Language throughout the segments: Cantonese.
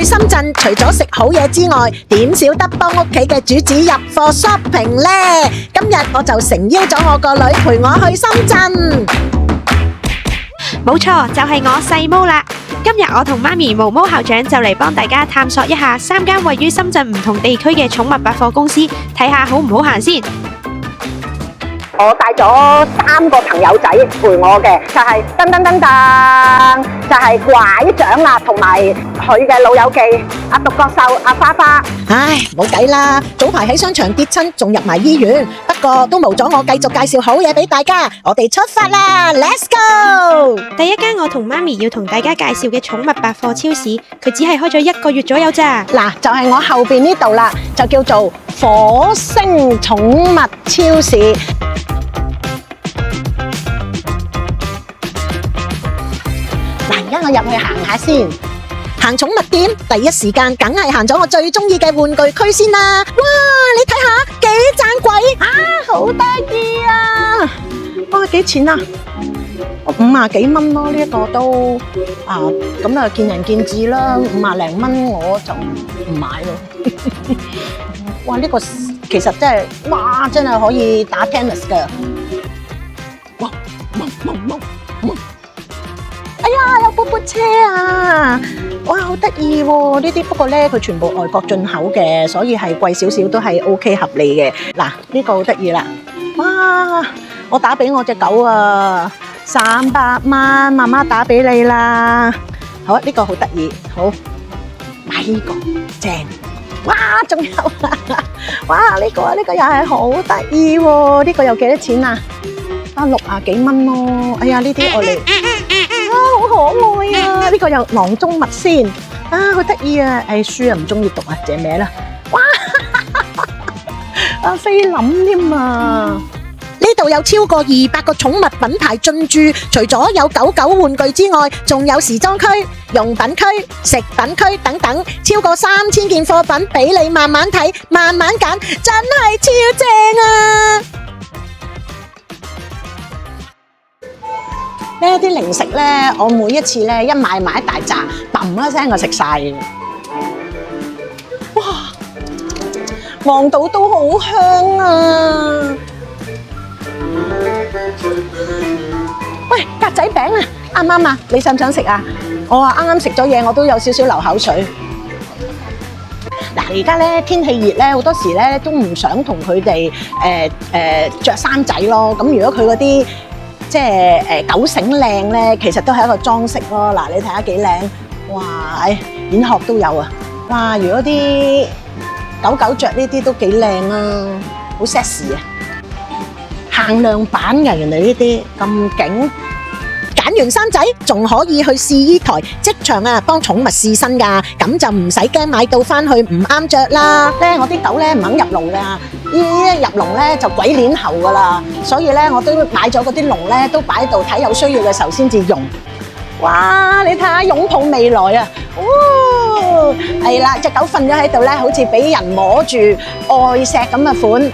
深圳，除咗食好嘢之外，點少得幫屋企嘅主子入貨 shopping 呢？今日我就誠邀咗我個女陪我去深圳。冇錯，就係我細毛啦。今日我同媽咪毛毛校長就嚟幫大家探索一下3間位於深圳唔同地區嘅寵物百貨公司，睇下好唔好行先。我帶咗3個朋友仔陪我嘅，就係噔噔噔噔，就係拐杖啦，同埋佢嘅老友記阿獨角獸阿花花。唉，冇計啦，早排喺商場跌親，仲入埋醫院。不過都冇阻我繼續介紹好嘢俾大家。我哋出發啦 ，Let's go！第一間我同媽咪要同大家介紹嘅寵物百貨超市，佢只係開咗1個月左右咋。嗱，就係我後邊呢度啦，就叫做火星寵物超市。而家我入去行下先。行寵物店，第一時間梗係行咗我最中意嘅玩具區先啦！哇，你睇下幾盞鬼啊，好得意啊！哇，幾錢啊？50幾蚊咯，呢一個都咁啊見仁見智啦，50零蚊我就唔買咯。哇，呢個其實真係可以打 tennis 噶。哇，哎呀，有波波車啊！哇，好得意喎！呢啲不過咧，佢全部外國進口嘅，所以係貴少少都係 OK 合理嘅。嗱，呢個好得意啦！哇，我打俾我隻狗啊，300蚊，媽媽打俾你啦。好，呢個好得意，好買呢個正。哇，仲有哇，呢個又係好得意喎！呢個又幾多錢啊？60幾蚊咯。哎呀，呢啲我嚟。好可愛啊！呢個有囊中物先好得意啊！書唔中意讀啊，借名啦。哇，菲林添啊！呢度有超過200個寵物品牌進駐，除咗有狗狗玩具之外，仲有時裝區、用品區、食品區等等，超過3000件貨品俾你慢慢睇、慢慢揀，真係超正啊！呢啲零食咧，我每一次咧一買一大扎，砰一聲就食晒嘅。哇，望到都好香啊！喂，格仔餅啊，啱唔啱啊？你想唔想食啊？我話啱啱食咗嘢，我都有少少流口水。嗱，而家咧天氣熱咧，好多時咧都唔想同佢哋着衫仔咯。咁如果佢嗰啲即係狗繩靚咧，其實都係一個裝飾咯。嗱，你睇下幾靚，哇！軟殼都有啊，哇！如果啲狗着呢啲都幾靚啊，好 sexy 啊！限量版㗎，原來呢啲咁勁。揀完衫仔，仲可以去試衣台，即場幫寵物試身㗎，咁就唔使驚買到返去唔啱着啦。我啲狗咧唔肯入籠㗎，一入籠咧就鬼臉喉㗎啦，所以咧我都買咗嗰啲籠咧都擺喺度，睇有需要嘅時候先至用。哇！你睇下擁抱未來啊！係啦，隻狗瞓咗喺度咧，好似俾人摸住愛錫咁嘅款。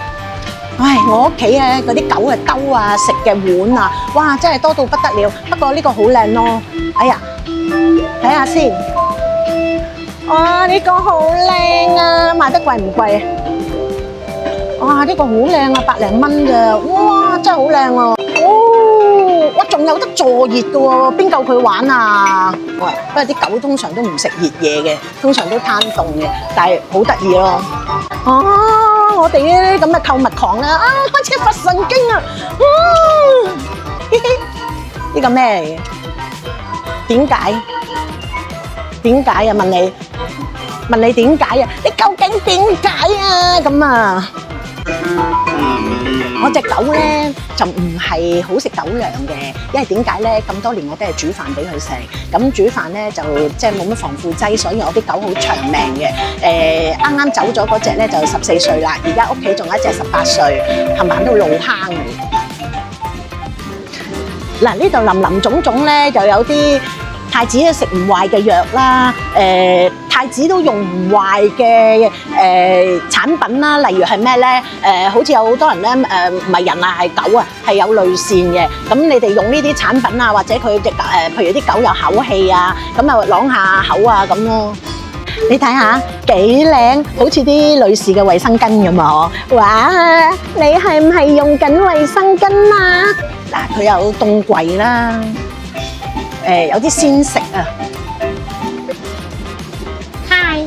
唉，我屋企嗰啲狗嘅兜啊、食嘅碗啊，哇，真係多到不得了。不過呢個好靚咯，哎呀，睇下先。哇，呢個好靚啊，賣得貴唔貴啊？哇，呢個好靚啊，100零蚊咋？哇，真係好靚啊！哇，仲有得坐熱㗎喎，邊夠佢玩啊？喂，不過啲狗通常都唔食熱嘢嘅，通常都攤凍嘅，但係好得意咯。我哋呢啲咁嘅購物狂啦，開始發神經啊！呢個咩嚟嘅？點解？點解啊？問你點解啊？你究竟點解啊？咁啊？我隻狗咧就唔係好食狗糧嘅，因為點解咧？咁多年我都係煮飯俾佢食，咁煮飯咧就即係冇乜防腐劑，所以我啲狗好長命嘅。啱啱走咗嗰隻咧就14歲啦，而家屋企仲有一隻18歲，冚唪唥都老坑嘅。嗱，呢度林林總總咧就有啲太子食唔壞嘅藥啦，太子都用唔壞嘅產品啦，例如係咩咧？好似有好多人咧唔係人啊，係狗啊，係有淚腺嘅。咁你哋用呢啲產品啊，或者佢隻譬如啲狗有口氣啊，咁啊啷下口啊咁咯。你睇下幾靚，好似啲女士嘅衛生巾咁啊！哇，你係唔係用緊衛生巾啊？嗱，佢有凍櫃啦，有啲鮮食啊。Hi。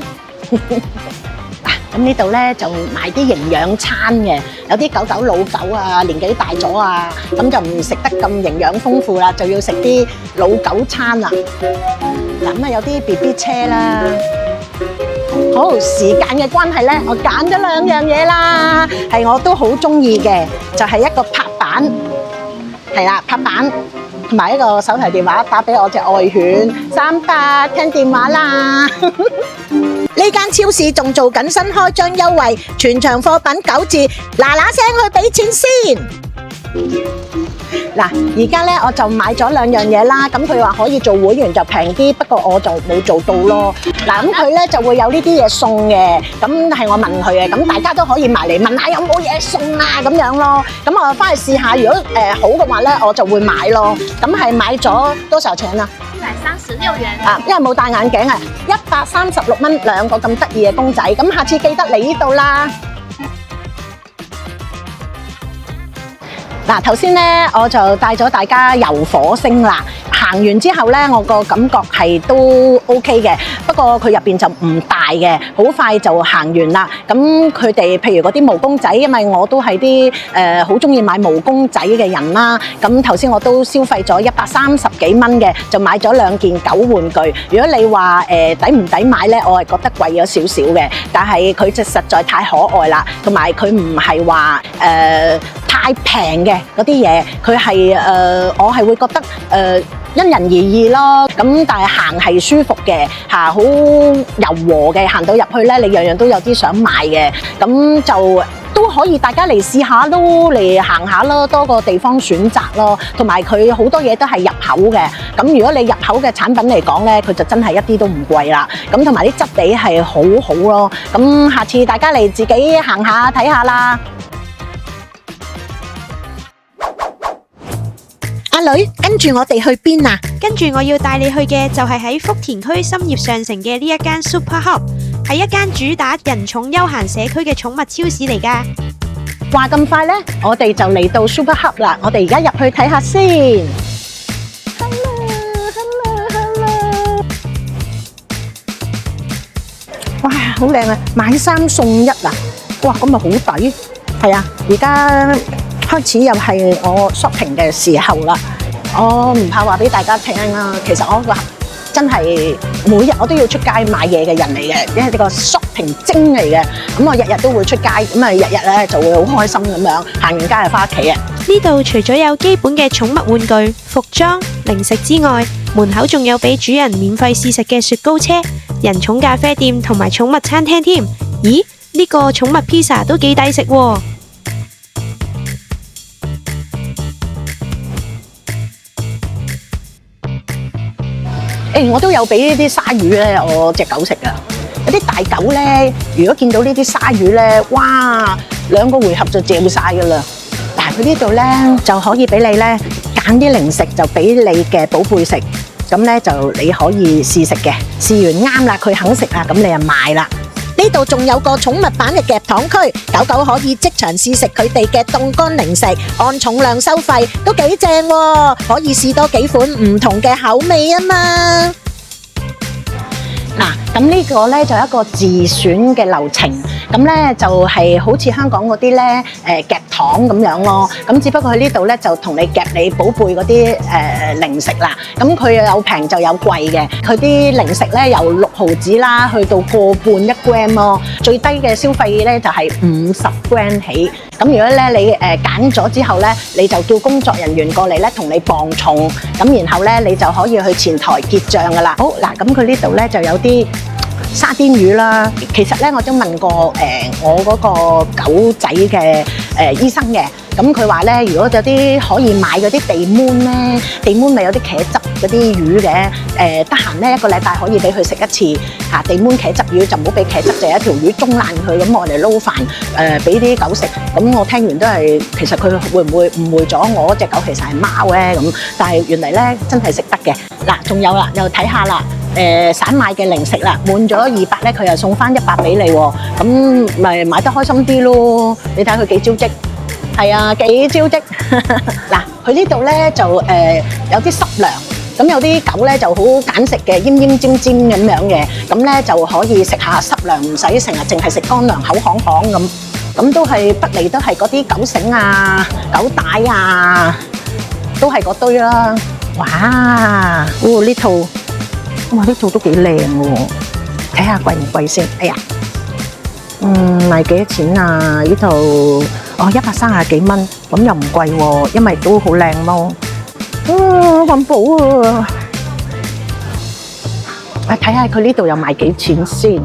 咁呢度咧就賣啲營養餐嘅，有啲狗狗老狗啊，年紀大咗啊，咁就唔食得咁營養豐富啦，就要食啲老狗餐啦。嗱，咁啊有啲 BB 車啦。好，時間嘅關係咧，我揀咗兩樣嘢啦，係我都好中意嘅，就係一個拍板，係啦，拍板同埋一個手提電話打俾我隻愛犬300，聽電話啦。呢間超市仲做緊新開張優惠，全場貨品9折，嗱嗱聲去俾錢先。嗱，而家咧我就買咗兩樣嘢啦，咁佢話可以做會員就平啲，不過我就冇做到咯。嗱，咁佢咧就會有呢啲嘢送嘅，咁係我問佢嘅，咁大家都可以埋嚟問下有冇嘢送啊咁樣咯。咁我翻去試下，如果好嘅話咧，我就會買咯。咁係買咗多少錢啊？136元。啊，因為冇戴眼鏡啊，136蚊兩個咁得意嘅公仔，咁下次記得嚟呢度啦。嗱，頭先咧我就帶咗大家遊火星啦，行完之後咧，我個感覺係都 OK 嘅，不過佢入邊就唔大嘅，好快就行完啦。咁佢哋譬如嗰啲毛公仔，因為我都係啲好中意買毛公仔嘅人啦。咁頭先我都消費咗130幾蚊嘅，就買咗2件狗玩具。如果你話抵唔抵買咧，我係覺得貴咗少少嘅，但係佢就實在太可愛啦，同埋佢唔係話太平嘅嗰啲嘢，佢係我係會覺得因人而異咯。咁但係行係舒服嘅嚇，好柔和嘅，行到入去咧，你樣樣都有啲想買嘅，咁就都可以大家嚟試下咯，嚟行下咯，多個地方選擇咯。同埋佢好多嘢都係入口嘅，咁如果你入口嘅產品嚟講咧，佢就真係一啲都唔貴啦。咁同埋啲質地係好好咯。咁下次大家嚟自己行下睇下啦。阿女，跟住我哋去邊啊？跟住我要帶你去嘅就係喺福田區深業上城嘅呢一間 Super Hub， 係一間主打人寵休閒社區嘅寵物超市嚟㗎。話咁快呢，我哋就嚟到 Super Hub 啦，我哋而家入去睇下先。哇，好靚啊！買3送1啊！哇，咁咪好抵。係啊，而家開始又係我 shopping 嘅時候啦，我唔怕話俾大家聽啦。其實我個真係每日我都要出街買嘢嘅人嚟嘅，因為呢個 shopping 精嚟嘅。咁我日日都會出街，咁啊日日咧就會好開心咁樣行完街就翻屋企啊。呢度除咗有基本嘅寵物玩具、服裝、零食之外，門口仲有俾主人免費試食嘅雪糕車、人寵咖啡店同埋寵物餐廳添。咦？呢個寵物披薩都幾抵食喎！我都有俾呢啲鯊魚咧，我隻狗食噶。有啲大狗咧，如果見到呢啲鯊魚咧，哇，2個回合就嚼晒噶啦。嗱，佢呢度咧就可以俾你咧揀啲零食，就俾你嘅寶貝食。咁咧就你可以試食嘅，試完啱啦，佢肯食啦，咁你就買啦。呢度仲有個寵物版嘅夾糖區，狗狗可以即場試食佢哋嘅凍乾零食，按重量收費，都幾正喎，可以試多幾款唔同嘅口味啊嘛。嗱，咁呢個咧就一個自選嘅流程，咁咧就係好似香港嗰啲咧夾糖咁樣咯，咁只不過喺呢度咧就同你夾你寶貝嗰啲零食啦，咁佢有平就有貴嘅，佢啲零食咧由6毫子啦，去到個半1 gram 咯，最低嘅消費咧就係50 gram 起。咁如果咧你揀咗之後咧，你就叫工作人員過嚟咧同你磅重，咁然後咧你就可以去前台結帳噶啦。好嗱，咁佢呢度咧就有啲沙甸魚啦。其實咧我都問過我嗰個狗仔嘅醫生嘅，咁佢話咧如果有啲可以買嗰啲地捫咧，地捫咪有啲茄汁嗰啲魚嘅，得閒咧1個禮拜可以俾佢食一次嚇地捫茄汁魚，就唔好俾茄汁，就一條魚中爛佢咁我嚟撈飯俾啲狗食。咁我聽完都係，其實佢會唔會誤會咗我嗰隻狗其實係貓咧咁？但係原嚟咧真係食得嘅。嗱，仲有啦，又睇下啦，散賣嘅零食啦，滿咗200咧，佢又送翻100俾你喎，咁咪買得開心啲咯。你睇佢幾招積，係啊，幾招積。嗱，佢呢度咧就有啲濕糧。咁有啲狗咧就好揀食嘅，奄奄尖尖咁樣嘅，咁咧就可以食下濕糧，唔使成日淨係食乾糧，口響響咁。咁都係不離都係嗰啲狗繩啊、狗帶啊，都係嗰堆啦。哇！呢套，哇呢套都幾靚喎，睇下貴唔貴先。哎呀，賣幾多錢啊？呢套130幾蚊，咁又唔貴喎，因為都好靚咯。咁寶啊！睇下佢呢度又賣幾錢先？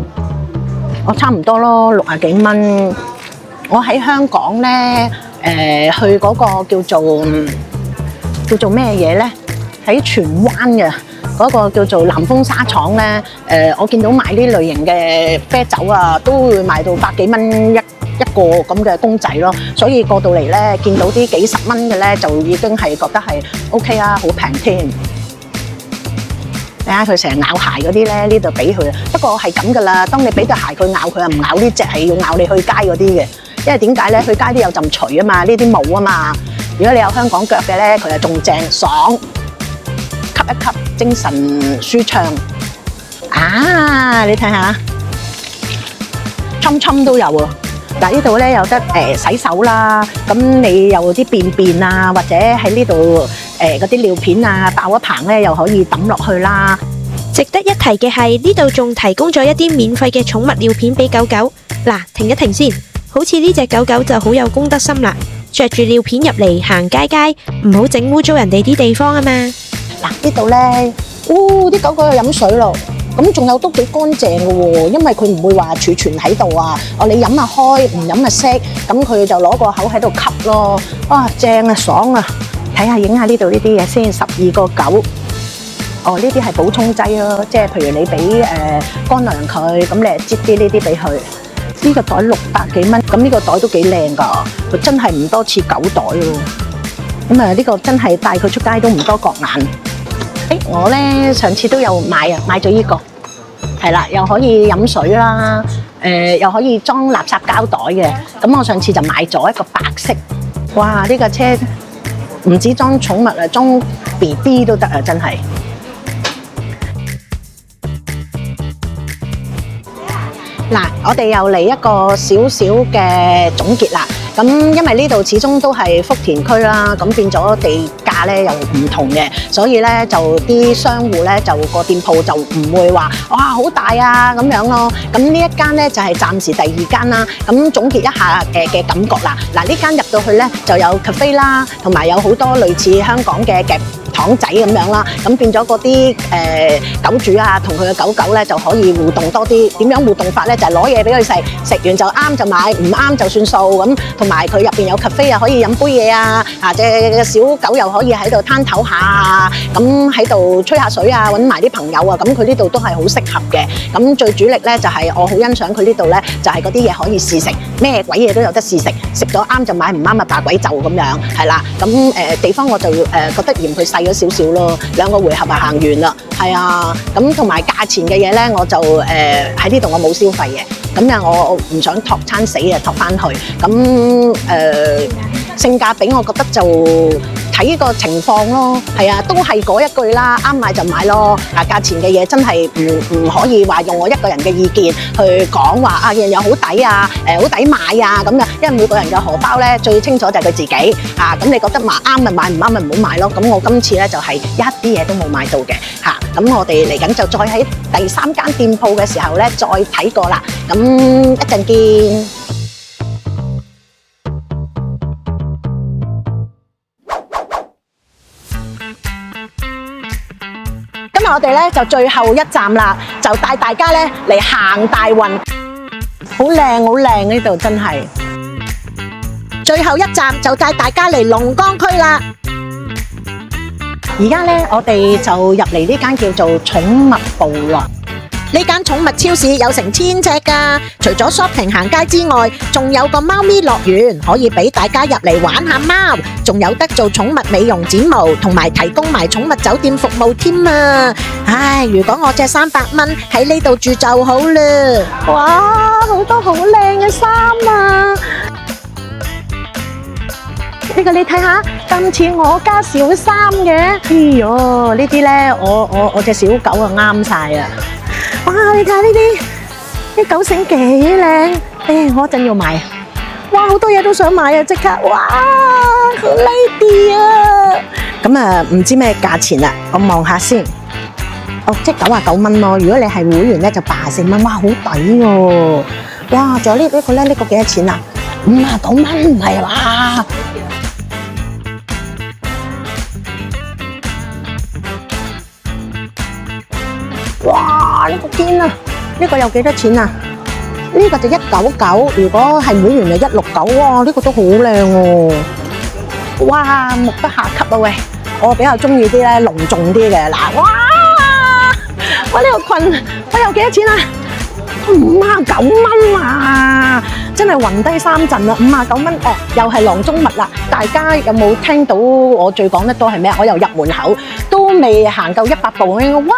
差唔多咯，60幾蚊。我喺香港咧，去嗰個叫做咩嘢咧？喺荃灣嘅嗰個叫做南豐紗廠咧，我見到買呢類型嘅啤酒啊，都會賣到100幾蚊一個咁嘅公仔咯，所以過到嚟咧，見到啲幾十蚊嘅咧，就已經係覺得係 OK 啊，好平添。睇下佢成日咬鞋嗰啲咧，呢度俾佢。不過係咁噶啦，當你俾對鞋佢咬，佢又唔咬呢隻，係要咬你去街嗰啲嘅。因為點解咧？去街啲有陣除啊嘛，呢啲毛啊嘛。如果你有香港腳嘅咧，佢就仲正爽，吸一吸精神舒暢。啊，你睇下，侵都有喎。嗱，呢度咧有得洗手啦，咁你有啲便便啊，或者喺呢度嗰啲尿片啊爆一棚咧，又可以抌落去啦。值得一提嘅係呢度仲提供咗一啲免費嘅寵物尿片俾狗狗。嗱，停一停先，好似呢隻狗狗就好有公德心啦，着住尿片入嚟行街，唔好整污糟人哋啲地方啊嘛。嗱，呢度咧，啲狗狗又飲水咯。咁仲有都幾乾淨嘅喎，因為佢唔會話儲存喺度啊。你飲啊開，唔飲啊熄，咁佢就攞個口喺度吸咯。哇，正啊，爽啊！睇下影下呢度呢啲嘢先，12個狗。呢啲係補充劑咯，即係譬如你俾乾糧佢，咁你係擠啲呢啲俾佢。呢個袋600幾蚊，咁呢個袋都幾靚㗎，佢真係唔多似狗袋喎。咁啊，呢個真係帶佢出街都唔多覺眼。我咧上次都有買咗呢個，係啦，又可以飲水啦，又可以裝垃圾膠袋嘅。咁我上次就買咗一個白色，哇！呢架車唔止裝寵物啊，裝 BB 都得啊，真係。嗱，我哋又嚟一個少少嘅總結啦。咁因為呢度始終都係福田區啦，咁變咗地價咧又唔同嘅，所以咧就啲商戶咧就個店鋪就唔會話哇好大啊咁樣咯。咁呢一間咧就係暫時第2間啦。咁總結一下嘅感覺啦。嗱，呢間入到去咧就有 cafe 啦，同埋有好多類似香港嘅夾糖仔咁樣啦。咁變咗嗰啲狗主啊，同佢嘅狗狗咧就可以互動多啲。點樣互動法咧？就係攞嘢俾佢食，食完就啱就買，唔啱就算數咁。同埋佢入邊有 cafe 啊，可以飲杯嘢啊，隻小狗又可以喺度攤唞下啊，咁喺度吹下水啊，揾埋啲朋友啊，咁佢呢度都係好適合嘅。咁最主力咧就係我好欣賞佢呢度咧，就係嗰啲嘢可以試食，咩鬼嘢都有得試食，食咗啱就買，唔啱啊罷鬼就咁樣，係啦。咁地方我就覺得嫌佢細咗少少咯，2個回合就行完啦，係啊。咁同埋價錢嘅嘢咧，我就喺呢度我冇消費嘅。咁啊，我唔想托餐死啊，托翻去。咁性價比，我覺得就睇個情況咯。係啊，都係嗰一句啦，啱買就買咯。價錢嘅嘢真係唔可以話用我一個人嘅意見去講話樣樣好抵啊，好抵買啊咁樣。因為每個人嘅荷包咧最清楚就係佢自己嚇。咁你覺得買啱咪買，唔啱咪唔好買咯。咁我今次咧就係一啲嘢都冇買到嘅嚇。咁我哋嚟緊就再喺第3間店鋪嘅時候咧再睇過啦。咁一陣見。今日我哋咧就最後一站啦，就帶大家咧嚟行大運，好靚好靚呢度真係。最後一站就帶大家嚟龍崗區啦。而家咧我哋就入嚟呢間叫做寵物部落。呢間寵物超市有成1000隻㗎，除咗 shopping 行街之外，仲有個貓咪樂園，可以俾大家入嚟玩下貓，仲有得做寵物美容剪毛，同埋提供埋寵物酒店服務添啊！唉，如果我借300蚊喺呢度住就好啦。哇，好多好靚嘅衫啊！呢個你睇下，咁似我家小三嘅。哎喲，呢啲呢，我隻小狗啊啱晒啊！哇，你睇下呢啲狗繩幾靚，我一陣要買。哇，好多嘢都想買啊！即刻，哇，好 lady 啊！咁啊，唔知咩價錢啦，我望下先。哦，即係99蚊咯。如果你係會員呢，就84蚊。哇，好抵喎！哇，仲有呢個呢？呢個幾多錢啊？59蚊，唔係嘛？哇！呢個堅啊，呢個有幾多錢啊？呢個就199，如果係會員就169。哇！呢個都好靚喎。哇！目不暇給啊喂！我比較中意啲咧隆重啲嘅。嗱，哇！呢個裙我有幾多錢啊？59蚊啊！真係暈低3陣啦，59蚊哦，又係囊中物啦。大家有冇聽到我最講得多係咩？我由入門口都未行夠100步，哇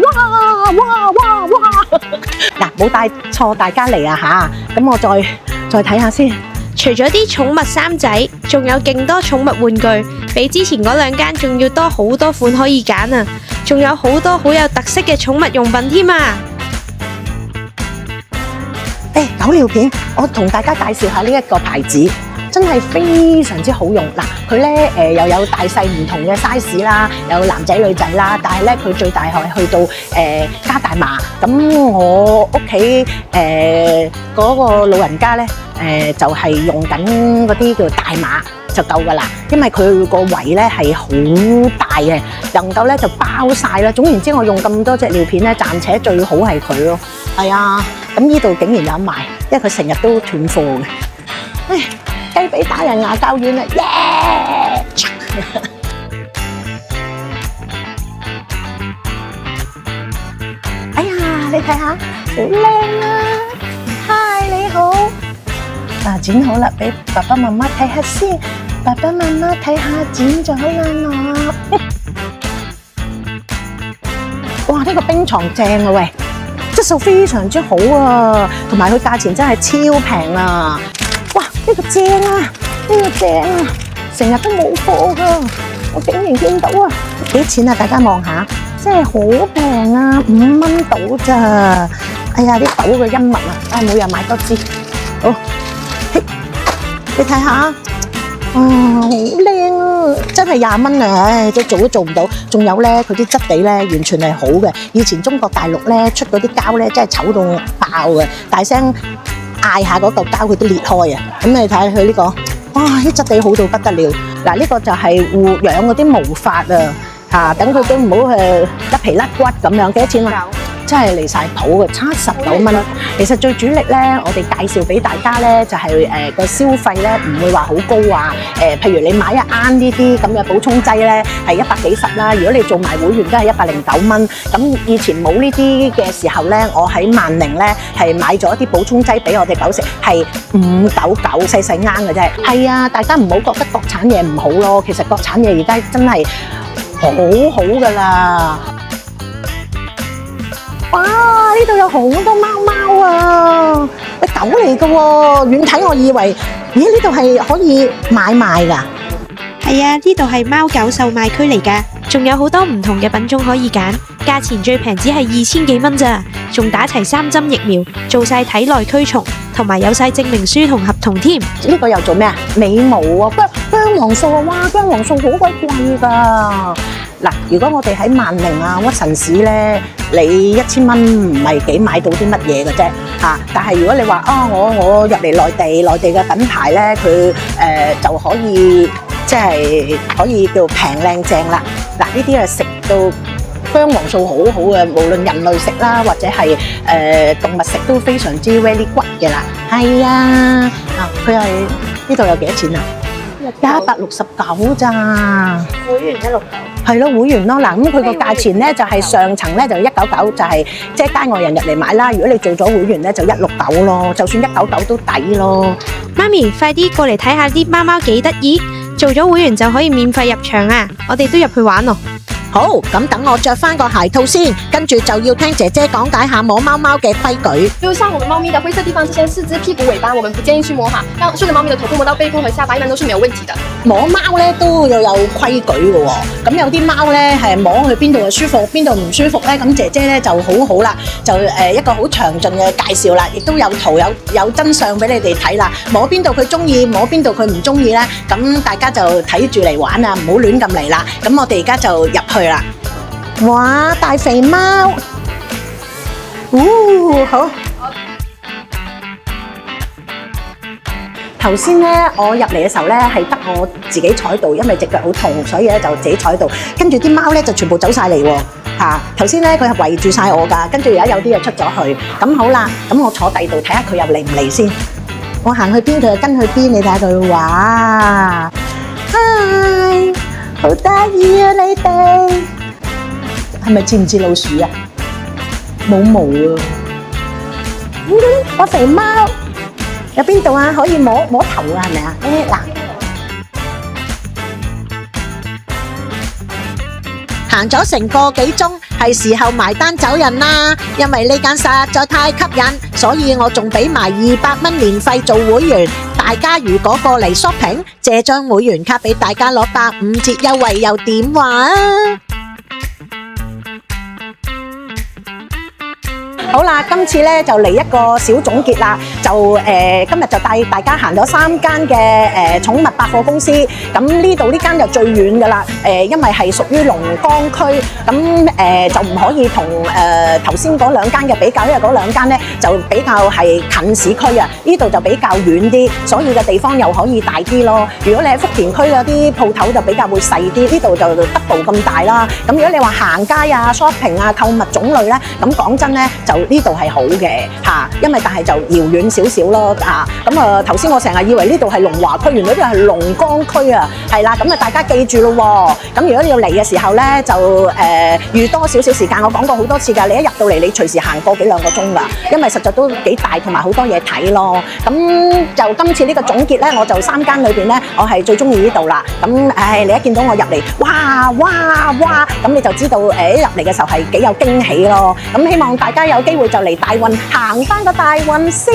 哇哇哇哇！嗱，冇帶錯大家嚟啊吓，咁我再睇下先。除咗啲寵物衫仔，仲有勁多寵物玩具，比之前嗰2間仲要多好多款可以揀啊！仲有好多好有特色嘅寵物用品添啊！狗尿片，我同大家介紹下呢一個牌子，真係非常之好用。嗱，佢咧又有大細唔同嘅 size 啦，有男仔女仔啦，但係咧佢最大係去到加大碼。咁我屋企嗰個老人家咧就係用緊嗰啲叫大碼就夠㗎啦，因為佢個圍咧係好大嘅，能夠咧就包晒啦。總言之，我用咁多隻尿片咧，暫且最好係佢咯。係啊，咁呢度竟然有得賣，因為佢成日都斷貨嘅。唉，雞髀打人牙膠軟啦，耶！哎呀，你睇下，好靚啊！嗨，你好。嗱，剪好啦，俾爸爸媽媽睇下先。爸爸媽媽睇下，剪咗啦我。哇，呢個冰床正啊喂！質素非常之好啊，同埋佢價錢真係超平啊！哇，呢個正啊，呢個正啊，成日都冇貨噶，我竟然見到啊！幾錢啊？大家望下，真係好平啊，5蚊到咋？哎呀，啲狗嘅陰物啊，冇人買多支。好，你睇下。好靚啊！真係20蚊啊！唉，都做都做唔到。仲有咧，佢啲質地咧完全係好嘅。以前中國大陸咧出嗰啲膠咧，真係醜到爆嘅，大聲嗌下嗰嚿膠佢都裂開啊！咁你睇下佢呢個，哇！啲質地好到不得了。嗱，呢個就係護養嗰啲毛髮啊，嚇，等佢都唔好甩皮甩骨咁樣。幾多錢啊？真係離晒譜嘅，79蚊。其實最主力咧，我哋介紹俾大家咧，就係個消費咧唔會話好高啊。譬如你買一啱呢啲咁嘅補充劑咧，係100幾十啦。如果你做埋會員都係109蚊。咁以前冇呢啲嘅時候咧，我喺萬寧咧係買咗一啲補充劑俾我哋狗食，係599細細啱嘅啫。係啊，大家唔好覺得國產嘢唔好咯。其實國產嘢而家真係好好㗎啦。哇！呢度有好多貓貓啊，狗嚟㗎喎，遠睇我以為，咦？呢度係可以買賣㗎？係啊，呢度係貓狗售賣區嚟㗎，仲有好多唔同嘅品種可以揀，價錢最平只係2000幾蚊咋，仲打齊3針疫苗，做晒體內驅蟲，同埋有晒證明書同合同添。呢個又做咩啊？美毛啊，薑黃素啊，哇！薑黃素好鬼貴㗎。嗱，如果我哋喺萬寧啊、屈臣氏咧，你1000蚊唔係幾買到啲乜嘢嘅啫嚇。但係如果你話我入嚟內地嘅品牌咧，佢就可以即係可以叫平靚正啦。嗱，呢啲係食到薑黃素好好嘅，無論人類食啦，或者係動物食都非常之 very good 嘅啦。係啊，佢係呢度有幾多錢啊？ 169咋。會員169。係咯，會員咯。嗱，咁佢個價錢咧就係上層咧就199，就係即係街外人入嚟買啦。如果你做咗會員咧就169咯，就算199都抵咯。媽咪，快啲過嚟睇下啲貓貓幾得意！做咗會員就可以免費入場啊！我哋都入去玩咯。好，咁等我着翻個鞋套先，跟住就要聽姐姐講解下摸貓貓嘅規矩。就像我們貓咪的灰色地方，這些四肢、屁股、尾巴，我們不建議去摸哈。要順着貓咪的頭部摸到背部和下巴，一般都是沒有問題的。摸貓咧都要有規矩嘅喎，咁有啲貓咧係摸去邊度就舒服，邊度唔舒服咧，咁姐姐咧就好好啦，就一個好詳盡嘅介紹啦，亦都有圖有真相俾你哋睇啦。摸邊度佢中意，摸邊度佢唔中意咧，咁大家就睇住嚟玩啊，唔好亂咁嚟啦。咁我哋而家就入去啦。哇，大肥貓，好。頭先咧，我入嚟嘅時候咧，係得我自己坐喺度，因為隻腳好痛，所以咧就自己坐喺度。跟住啲貓咧就全部走晒嚟喎，嚇！頭先咧佢係圍住晒我㗎，跟住而家有啲就出咗去。咁好啦，咁我坐第度睇下佢又嚟唔嚟先。我行去邊，佢就跟去邊。你睇下佢，哇！嗨，好得意啊！你哋係咪似唔似老鼠啊？冇毛啊！我肥貓。有邊度啊？可以摸頭啊？係咪啊？嗱，行咗成個幾鐘，係時候埋單走人啦。因為呢間實在太吸引，所以我仲俾埋200蚊年費做會員。大家如果過嚟 shopping， 借張會員卡俾大家攞85折優惠，又點話啊？好啦，今次咧就嚟一個小總結啦，就今日就帶大家行咗3間嘅寵物百貨公司，咁呢度呢間就最遠噶啦，因為係屬於龍崗區，咁就唔可以同頭先嗰2間嘅比較，因為嗰2間咧就比較係近市區啊，呢度就比較遠啲，所以嘅地方又可以大啲咯。如果你喺福田區嗰啲鋪頭就比較會細啲，呢度就double咁大啦。咁如果你話行街啊、shopping 啊、購物種類咧，咁講真咧就呢度係好嘅嚇，因為但係就遙遠少少咯嚇。咁啊頭先我成日以為呢度係龍華區，原來呢度係龍崗區啊，係啦。咁啊大家記住咯喎。咁如果你要嚟嘅時候咧，就預多少少時間。我講過好多次㗎，你一入到嚟，你隨時行個幾2個鐘㗎，因為實在都幾大，同埋好多嘢睇咯。咁就今次呢個總結咧，我就3間裏邊咧，我係最中意呢度啦。咁你一見到我入嚟，哇，咁你就知道入嚟嘅時候係幾有驚喜咯。咁希望大家有機會就嚟大運行返個大運先。